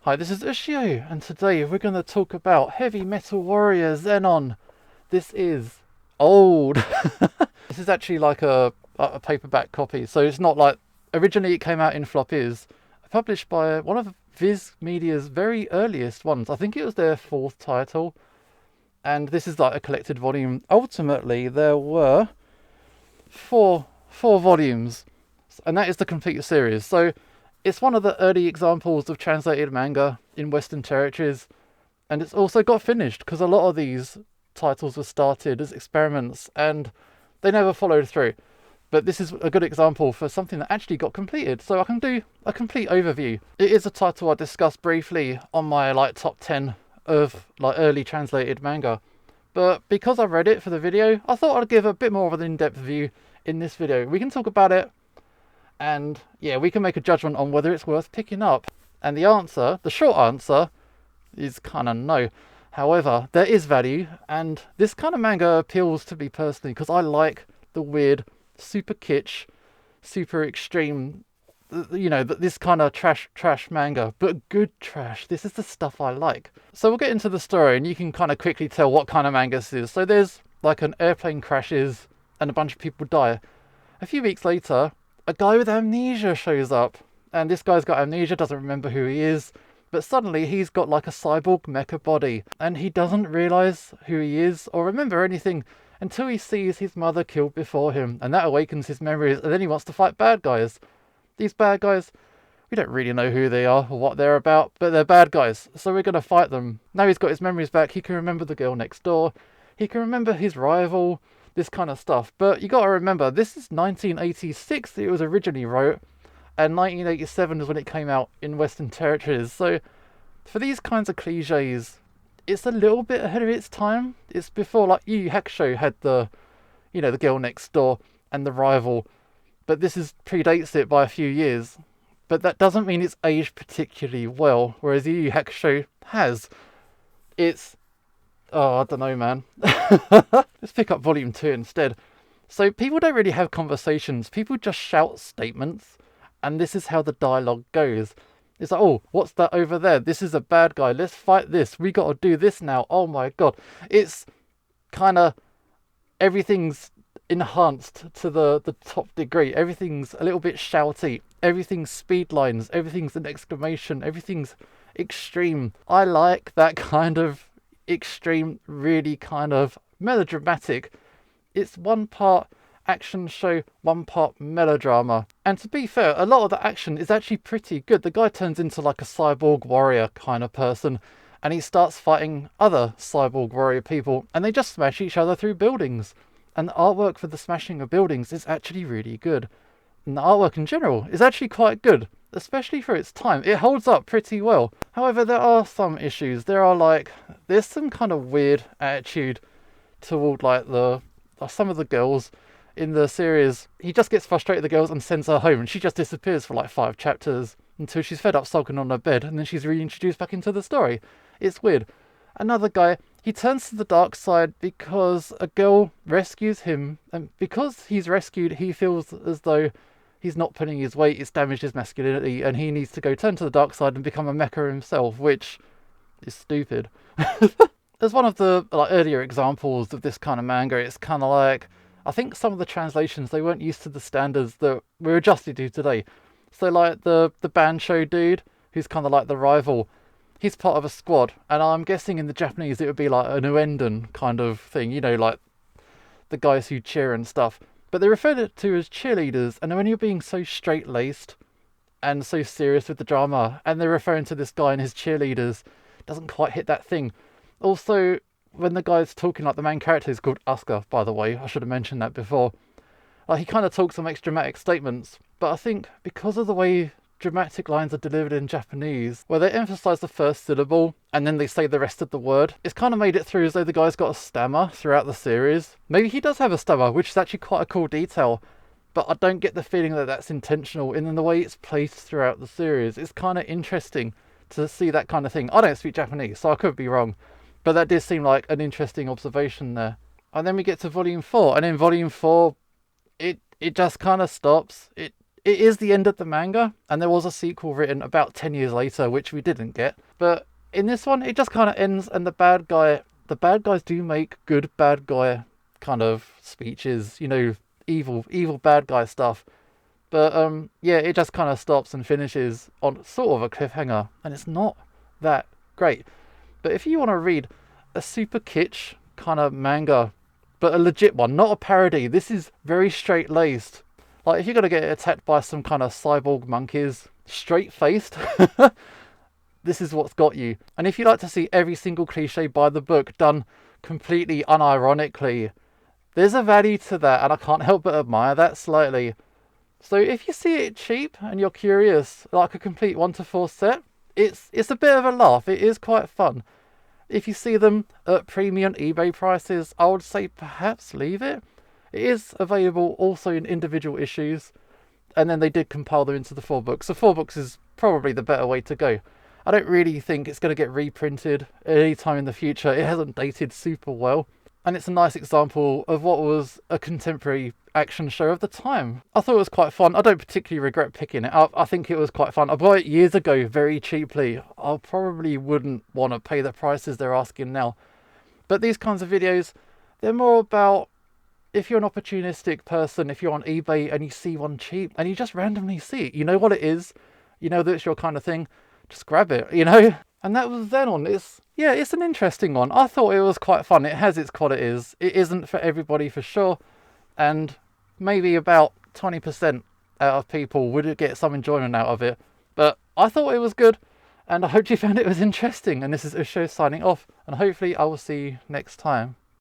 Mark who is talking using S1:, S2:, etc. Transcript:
S1: Hi, this is Ushio, and today we're going to talk about Heavy Metal Warrior Xenon. This is old. This is actually like a paperback copy, so it's not like originally it came out in floppies. Published by one of Viz Media's very earliest ones. I think it was their fourth title, and this is like a collected volume. Ultimately, there were four volumes, and that is the complete series. So it's one of the early examples of translated manga in Western territories, and it's also got finished because a lot of these titles were started as experiments and they never followed through. But this is a good example for something that actually got completed, so I can do a complete overview. It is a title I discussed briefly on my top 10 of early translated manga, but because I read it for the video, I thought I'd give a bit more of an in-depth view in this video. We can talk about it, and yeah, we can make a judgment on whether it's worth picking up. And the short answer, is kind of no. However, there is value, and this kind of manga appeals to me personally because I like the weird, super kitsch, super extreme, this kind of trash manga, but good trash. This is the stuff I like. So we'll get into the story, and you can kind of quickly tell what kind of manga this is. So there's like an airplane crashes, and a bunch of people die. A few weeks later, a guy with amnesia shows up, and this guy's got amnesia, doesn't remember who he is, but suddenly he's got like a cyborg mecha body, and he doesn't realise who he is or remember anything until he sees his mother killed before him, and that awakens his memories, and then he wants to fight bad guys. These bad guys, we don't really know who they are or what they're about, but they're bad guys, so we're going to fight them. Now he's got his memories back, he can remember the girl next door, he can remember his rival, this kind of stuff. But you got to remember, this is 1986 that it was originally wrote, and 1987 is when it came out in Western territories. So for these kinds of cliches, it's a little bit ahead of its time. It's before like Yu Yu Hakusho had the girl next door and the rival, but this predates it by a few years. But that doesn't mean it's aged particularly well, whereas Yu Yu Hakusho has. Oh, I don't know, man. Let's pick up volume 2 instead. So people don't really have conversations. People just shout statements, and this is how the dialogue goes. It's like, oh, what's that over there? This is a bad guy. Let's fight this. We got to do this now. Oh my god. It's kind of, everything's enhanced to the top degree. Everything's a little bit shouty. Everything's speed lines. Everything's an exclamation. Everything's extreme. I like that kind of extreme, really kind of melodramatic. It's one part action show, one part melodrama. And to be fair, a lot of the action is actually pretty good. The guy turns into like a cyborg warrior kind of person, and he starts fighting other cyborg warrior people, and they just smash each other through buildings. And the artwork for the smashing of buildings is actually really good. And the artwork in general is actually quite good, especially for its time. It holds up pretty well. However, there are some issues. There's some kind of weird attitude toward some of the girls in the series. He just gets frustrated with the girls and sends her home, and she just disappears for like 5 chapters until she's fed up sulking on her bed, and then she's reintroduced back into the story. It's weird. Another guy, he turns to the dark side because a girl rescues him, and because he's rescued, he feels as though he's not pulling his weight, it's damaged his masculinity, and he needs to go turn to the dark side and become a mecha himself, which is stupid. As one of the earlier examples of this kind of manga, it's kind of like, I think some of the translations, they weren't used to the standards that we're adjusted to today. So like the Bancho dude, who's kind of like the rival, he's part of a squad, and I'm guessing in the Japanese it would be like an uenden kind of thing, like the guys who cheer and stuff. But they refer to as cheerleaders, and when you're being so straight-laced and so serious with the drama, and they're referring to this guy and his cheerleaders, doesn't quite hit that thing. Also, when the guy's talking, like the main character is called Asuka, by the way, I should have mentioned that before. He kind of talks some extra dramatic statements, but I think because of the way dramatic lines are delivered in Japanese, where they emphasise the first syllable and then they say the rest of the word, it's kind of made it through as though the guy's got a stammer throughout the series. Maybe he does have a stammer, which is actually quite a cool detail, but I don't get the feeling that that's intentional in the way it's placed throughout the series. It's kind of interesting to see that kind of thing. I don't speak Japanese, so I could be wrong, but that did seem like an interesting observation there. And then we get to volume 4, and in volume 4, it just kind of stops. it is the end of the manga, and there was a sequel written about 10 years later, which we didn't get. But in this one, it just kind of ends, and the bad guys do make good bad guy kind of speeches, you know, evil bad guy stuff. But yeah, it just kind of stops and finishes on sort of a cliffhanger, and it's not that great. But if you want to read a super kitsch kind of manga, but a legit one, not a parody, this is very straight-laced. Like, if you're going to get attacked by some kind of cyborg monkeys, straight-faced, this is what's got you. And if you like to see every single cliche by the book done completely unironically, there's a value to that, and I can't help but admire that slightly. So if you see it cheap and you're curious, like a complete 1 to 4 set, it's a bit of a laugh. It is quite fun. If you see them at premium eBay prices, I would say perhaps leave it. It is available also in individual issues, and then they did compile them into the 4 books. So 4 books is probably the better way to go. I don't really think it's going to get reprinted anytime in the future. It hasn't dated super well, and it's a nice example of what was a contemporary action show of the time. I thought it was quite fun. I don't particularly regret picking it up. I think it was quite fun. I bought it years ago very cheaply. I probably wouldn't want to pay the prices they're asking now. But these kinds of videos, they're more about if you're an opportunistic person, if you're on eBay and you see one cheap and you just randomly see it, you know what it is, you know that it's your kind of thing, just grab it, you know? And that was Xenon. It's an interesting one. I thought it was quite fun. It has its qualities. It isn't for everybody for sure. And maybe about 20% out of people would get some enjoyment out of it. But I thought it was good. And I hope you found it was interesting. And this is Usho signing off. And hopefully I will see you next time.